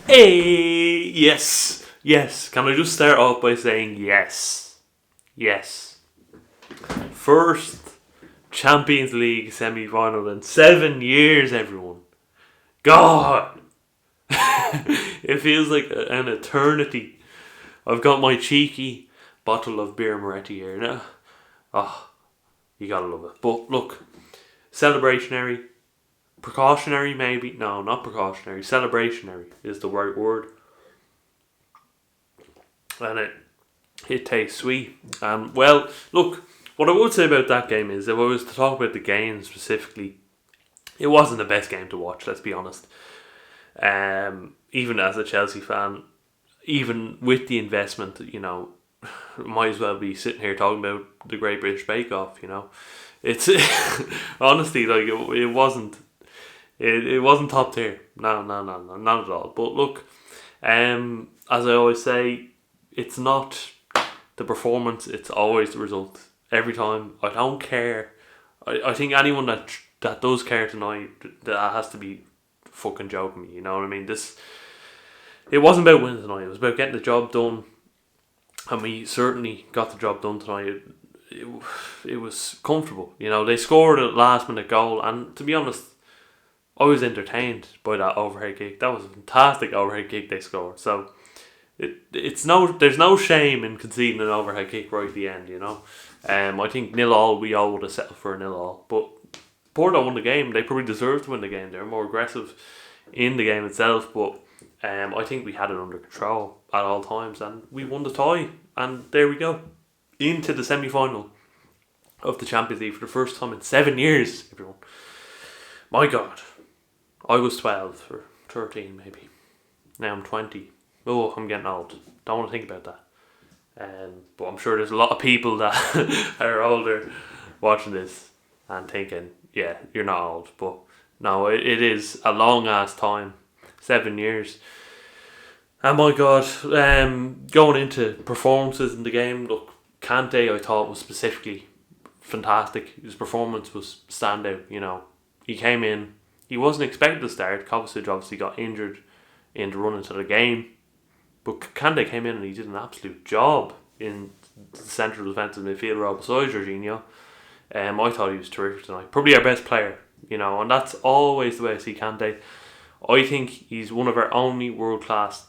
Hey, yes, yes. Can I just start off by saying yes, yes. First Champions League semi-final in 7 years, everyone. God, it feels like an eternity. I've got my cheeky bottle of beer Moretti here now. Oh, you gotta love it. But look, celebrationary, precautionary maybe. No, not precautionary. Celebrationary is the right word. And it tastes sweet. Well, look, what I would say about that game is, if I was to talk about the game specifically, it wasn't the best game to watch, let's be honest. Even as a Chelsea fan, even with the investment, might as well be sitting here talking about the Great British Bake Off, It's honestly, like, it wasn't. It wasn't top tier. No, not at all. But look, as I always say, it's not the performance, it's always the result. Every time. I don't care. I think anyone that does care tonight, that has to be fucking joking me, you know what I mean? It wasn't about winning tonight, it was about getting the job done. And we certainly got the job done tonight. It was comfortable. They scored a last minute goal, and to be honest, I was entertained by that overhead kick. That was a fantastic overhead kick they scored. So there's no shame in conceding an overhead kick right at the end, I think 0-0, we all would have settled for a 0-0. But Porto won the game. They probably deserved to win the game. They were more aggressive in the game itself, but I think we had it under control at all times, and we won the tie. And there we go, into the semi-final of the Champions League for the first time in 7 years, everyone. My God. I was 12 or 13 maybe. Now I'm 20. Oh, I'm getting old. Don't want to think about that. But I'm sure there's a lot of people that are older watching this and thinking, yeah, you're not old. But no, it is a long ass time. 7 years. And my God, going into performances in the game, look, Kante I thought was specifically fantastic. His performance was standout, He came in, he wasn't expected to start. Kovacic obviously got injured in the run into the game. But Kante came in and he did an absolute job in the central defensive midfield role beside Jorginho. I thought he was terrific tonight. Probably our best player, and that's always the way I see Kante. I think he's one of our only world-class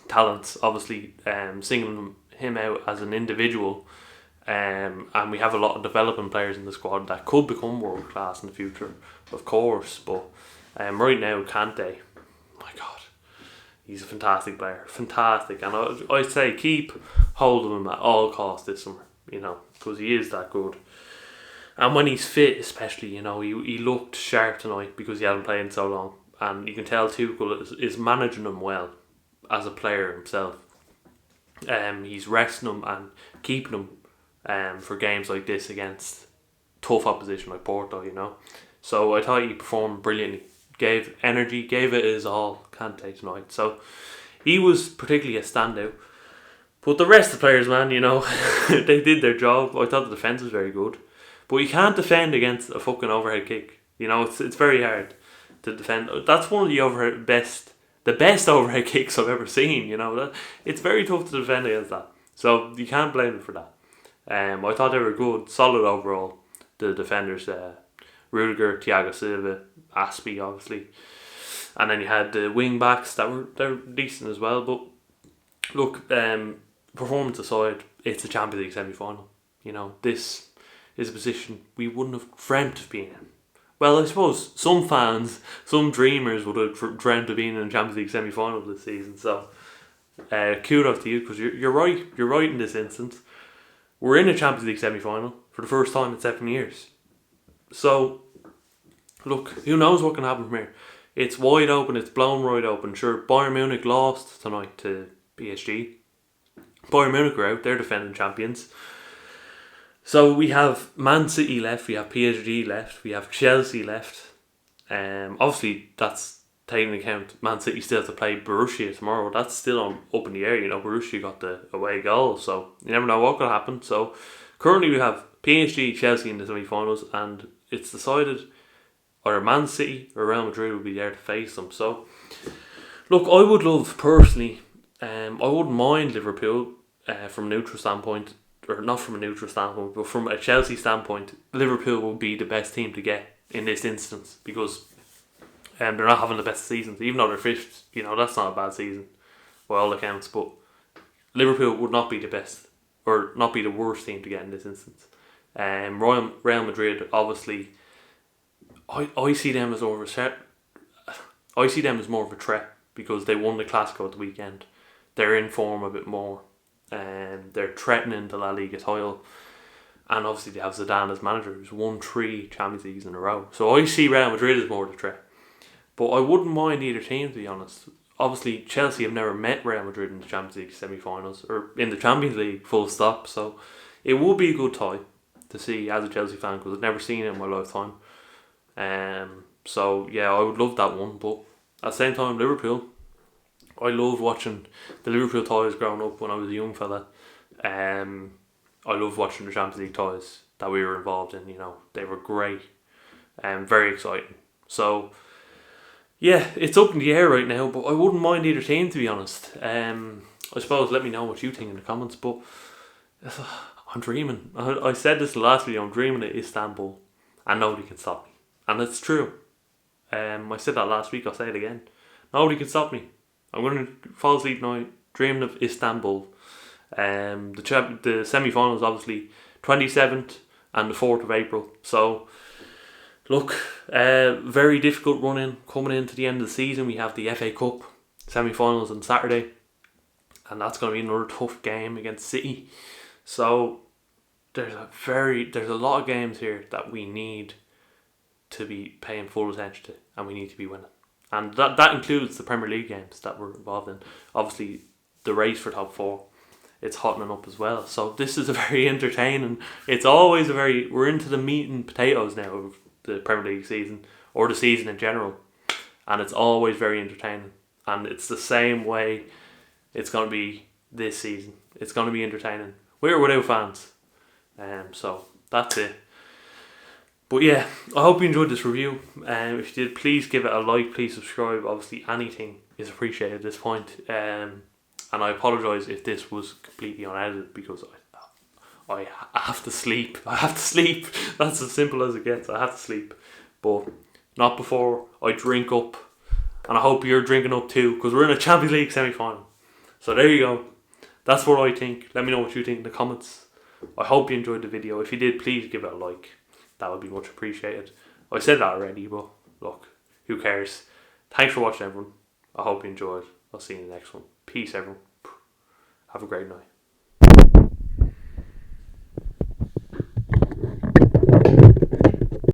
talents, obviously, singling him out as an individual. And we have a lot of developing players in the squad that could become world-class in the future, of course. But right now, Kante, my God, he's a fantastic player. Fantastic. And I'd say keep hold of him at all costs this summer, because he is that good. And when he's fit, especially, he looked sharp tonight because he hadn't played in so long. And you can tell Tuchel is managing him well as a player himself. He's resting him and keeping him for games like this against tough opposition like Porto, So I thought he performed brilliantly. Gave energy, gave it his all, Kante tonight. So he was particularly a standout. But the rest of the players, man, they did their job. I thought the defence was very good. But you can't defend against a fucking overhead kick. It's very hard to defend. That's one of the best overhead kicks I've ever seen. It's very tough to defend against that. So you can't blame them for that. I thought they were good, solid overall. The defenders, Rudiger, Thiago Silva, Aspie, obviously, and then you had the wing backs they're decent as well. But look, performance aside, it's a Champions League semi-final. This is a position we wouldn't have dreamt of being in. Well, I suppose some fans, some dreamers would have dreamt of being in a Champions League semi-final this season. So, kudos to you, because you're right. You're right in this instance. We're in a Champions League semi-final for the first time in 7 years. So, look, who knows what can happen from here? It's wide open. It's blown wide open. Sure, Bayern Munich lost tonight to PSG. Bayern Munich are out. They're defending champions. So we have Man City left, we have PSG left, we have Chelsea left. Obviously, that's taking into account Man City still have to play Borussia tomorrow. That's still up in the air. Borussia got the away goal, so you never know what could happen. So currently we have PSG, Chelsea in the semi-finals, and it's decided either Man City or Real Madrid will be there to face them. So Look, I would love, personally, I wouldn't mind Liverpool from a neutral standpoint, or not from a neutral standpoint, but from a Chelsea standpoint, Liverpool would be the best team to get in this instance, because they're not having the best seasons, even though they're fifth. That's not a bad season by all accounts, but Liverpool would not be the best, or not be the worst team to get in this instance. Real Madrid, obviously, I see them as more of a threat. I see them as more of a threat because they won the Clasico at the weekend. They're in form a bit more, and they're threatening the La Liga title. And obviously they have Zidane as manager, who's won 3 Champions Leagues in a row. So I see Real Madrid as more of a threat. But I wouldn't mind either team, to be honest. Obviously, Chelsea have never met Real Madrid in the Champions League semi-finals, or in the Champions League, full stop. So it would be a good tie to see as a Chelsea fan, because I've never seen it in my lifetime. So yeah, I would love that one. But at the same time, Liverpool, I loved watching the Liverpool ties growing up when I was a young fella. I loved watching the Champions League ties that we were involved in. They were great and very exciting. So yeah, it's up in the air right now, but I wouldn't mind either team, to be honest. I suppose let me know what you think in the comments, but I'm dreaming. I said this the last video, I'm dreaming of Istanbul and nobody can stop me. And it's true. I said that last week, I'll say it again. Nobody can stop me. I'm going to fall asleep tonight dreaming of Istanbul. The semi-finals, obviously, 27th and the 4th of April. So look, very difficult run-in coming into the end of the season. We have the FA Cup semi-finals on Saturday, and that's going to be another tough game against City. So there's a lot of games here that we need to be paying full attention to, and we need to be winning. And that includes the Premier League games that we're involved in. Obviously, the race for top 4, it's hottening up as well. So this is a very entertaining. It's always we're into the meat and potatoes now of the Premier League season, or the season in general, and it's always very entertaining. And it's the same way it's going to be this season. It's going to be entertaining, with or without fans. So that's it. But yeah, I hope you enjoyed this review. If you did, please give it a like, please subscribe. Obviously, anything is appreciated at this point. And I apologise if this was completely unedited, because I have to sleep. That's as simple as it gets. I have to sleep. But not before I drink up. And I hope you're drinking up too, because we're in a Champions League semi-final. So there you go. That's what I think. Let me know what you think in the comments. I hope you enjoyed the video. If you did, please give it a like. That would be much appreciated. I said that already, but look, who cares? Thanks for watching, everyone. I hope you enjoyed. I'll see you in the next one. Peace, everyone. Have a great night.